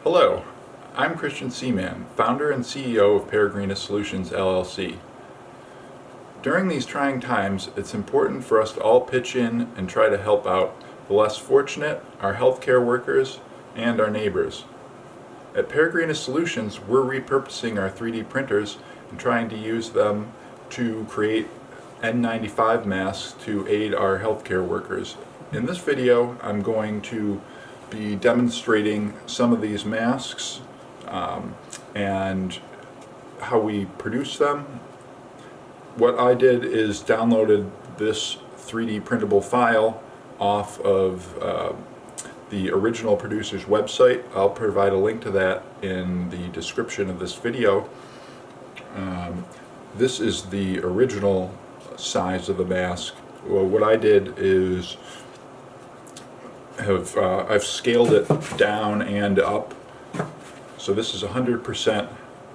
Hello, I'm Christian Seaman, founder and CEO of Peregrinus Solutions LLC. During these trying times, it's important for us to all pitch in and try to help out the less fortunate, our healthcare workers, and our neighbors. At Peregrinus Solutions, we're repurposing our 3D printers and trying to use them to create N95 masks to aid our healthcare workers. In this video, I'm going to be demonstrating some of these masks and how we produce them. What I did is downloaded this 3D printable file off of the original producer's website. I'll provide a link to that in the description of this video. This is the original size of the mask. Well, what I did is I've scaled it down and up. So this is 100%,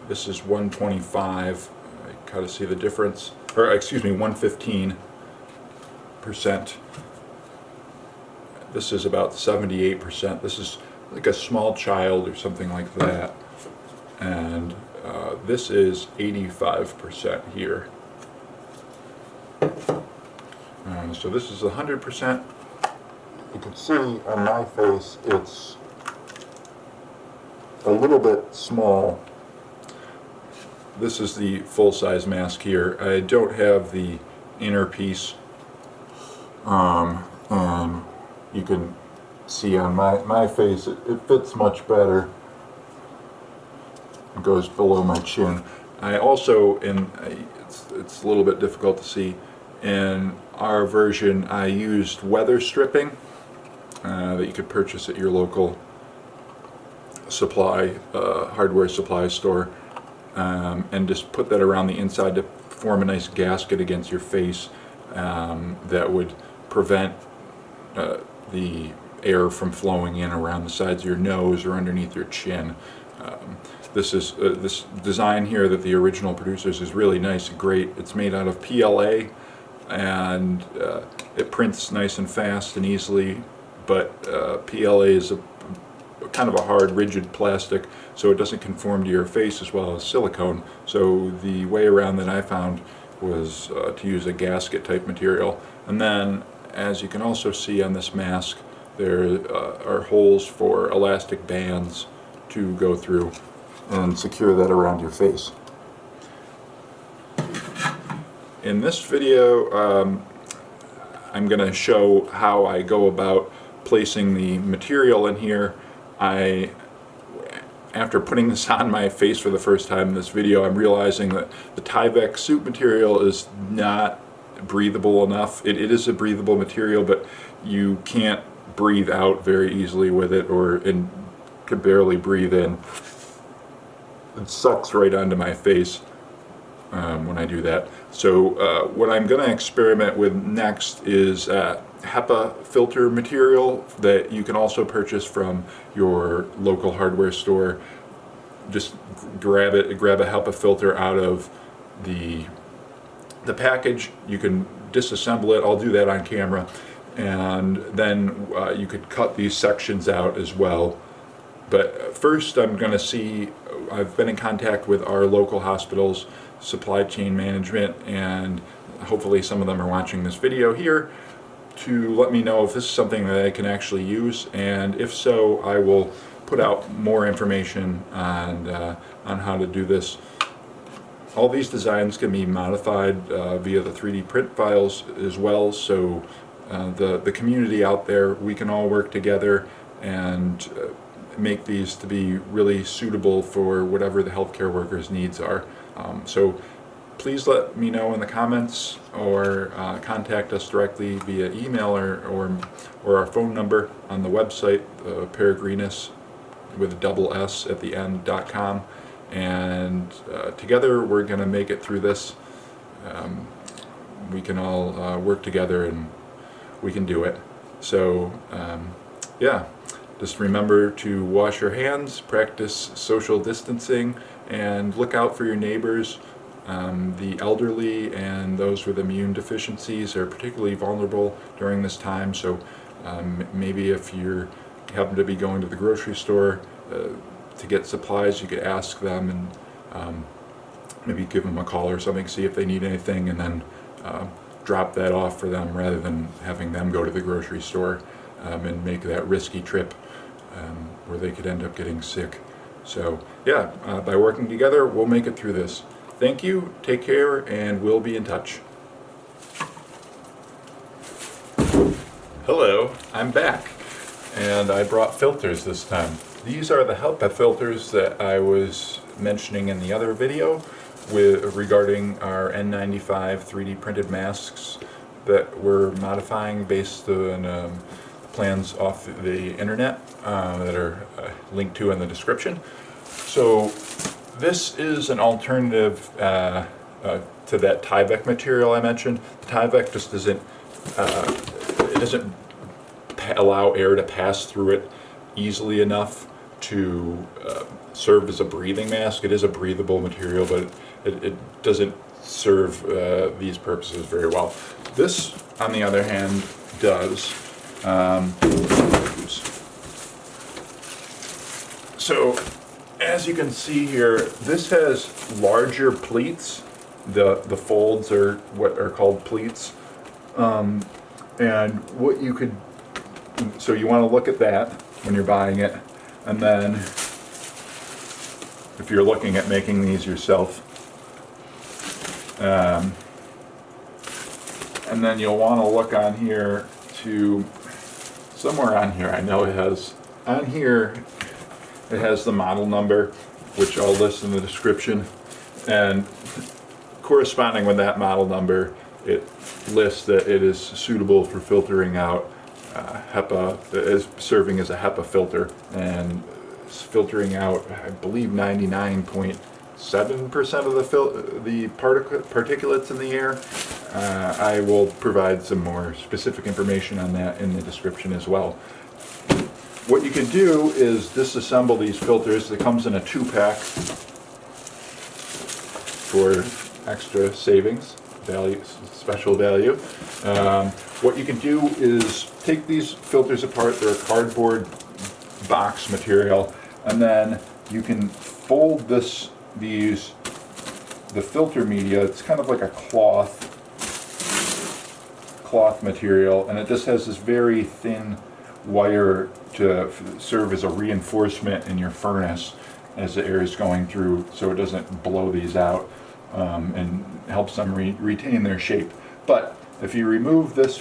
this is 125. I kind of see the difference, or excuse me, 115%. This is about 78%. This is like a small child or something like that. And this is 85% here. So this is 100%. You can see on my face it's a little bit small. This is the full-size mask here. I don't have the inner piece, and you can see on my face it fits much better. It goes below my chin. I also, it's a little bit difficult to see, in our version I used weather stripping that you could purchase at your local hardware supply store, and just put that around the inside to form a nice gasket against your face that would prevent the air from flowing in around the sides of your nose or underneath your chin. This design here that the original producers is really nice and great. It's made out of PLA, and it prints nice and fast and easily, but PLA is kind of a hard, rigid plastic, so it doesn't conform to your face as well as silicone. So the way around that I found was to use a gasket type material. And then, as you can also see on this mask, there are holes for elastic bands to go through and secure that around your face. In this video, I'm going to show how I go about placing the material in here. After putting this on my face for the first time in this video, I'm realizing that the Tyvek suit material is not breathable enough. It is a breathable material, but you can't breathe out very easily with it, and can barely breathe in. It sucks right onto my face when I do that. So what I'm going to experiment with next is HEPA filter material that you can also purchase from your local hardware store. Just grab a HEPA filter out of the package. You can disassemble it. I'll do that on camera, and then you could cut these sections out as well. But first I'm going to see, I've been in contact with our local hospitals, supply chain management, and hopefully some of them are watching this video here, to let me know if this is something that I can actually use, and if so, I will put out more information on how to do this. All these designs can be modified via the 3D print files as well, so the community out there, we can all work together and make these to be really suitable for whatever the healthcare workers' needs are. So please let me know in the comments, or contact us directly via email or our phone number on the website, Peregrinus with a double S at the end.com, and together we're going to make it through this. We can all work together and we can do it. So yeah, just remember to wash your hands, practice social distancing, and look out for your neighbors. The elderly and those with immune deficiencies are particularly vulnerable during this time, so maybe if you happen to be going to the grocery store, to get supplies, you could ask them and maybe give them a call or something, see if they need anything, and then drop that off for them rather than having them go to the grocery store and make that risky trip where they could end up getting sick. So yeah, by working together, we'll make it through this. Thank you, take care, and we'll be in touch. Hello, I'm back, and I brought filters this time. These are the HEPA filters that I was mentioning in the other video regarding our N95 3D printed masks that we're modifying based on plans off the internet that are linked to in the description. So this is an alternative to that Tyvek material I mentioned. The Tyvek just doesn't allow air to pass through it easily enough to serve as a breathing mask. It is a breathable material, but it doesn't serve these purposes very well. This, on the other hand, does. So, as you can see here, this has larger pleats. The folds are what are called pleats. And what you could, so you want to look at that when you're buying it, and then if you're looking at making these yourself, and then you'll want to look on here to somewhere on here. I know it has on here. It has the model number, which I'll list in the description, and corresponding with that model number, it lists that it is suitable for filtering out HEPA, is serving as a HEPA filter, and filtering out, I believe, 99.7% of the particulates in the air. I will provide some more specific information on that in the description as well. What you can do is disassemble these filters. It comes in a 2-pack for extra savings, special value. What you can do is take these filters apart. They're a cardboard box material, and then you can fold the filter media. It's kind of like a cloth material, and it just has this very thin wire to serve as a reinforcement in your furnace as the air is going through, so it doesn't blow these out, and helps them retain their shape. But if you remove this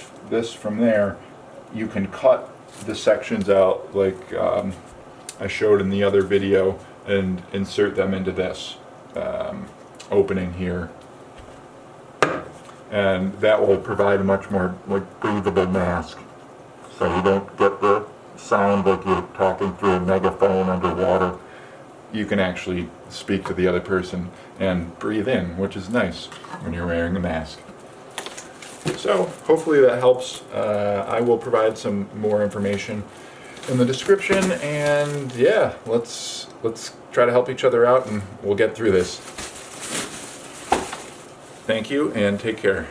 from there, you can cut the sections out like I showed in the other video and insert them into this opening here, and that will provide a much more breathable mask, so you don't get the sound like you're talking through a megaphone underwater. You can actually speak to the other person and breathe in, which is nice when you're wearing a mask. So hopefully that helps. I will provide some more information in the description, and yeah, let's try to help each other out, and we'll get through this. Thank you, and take care.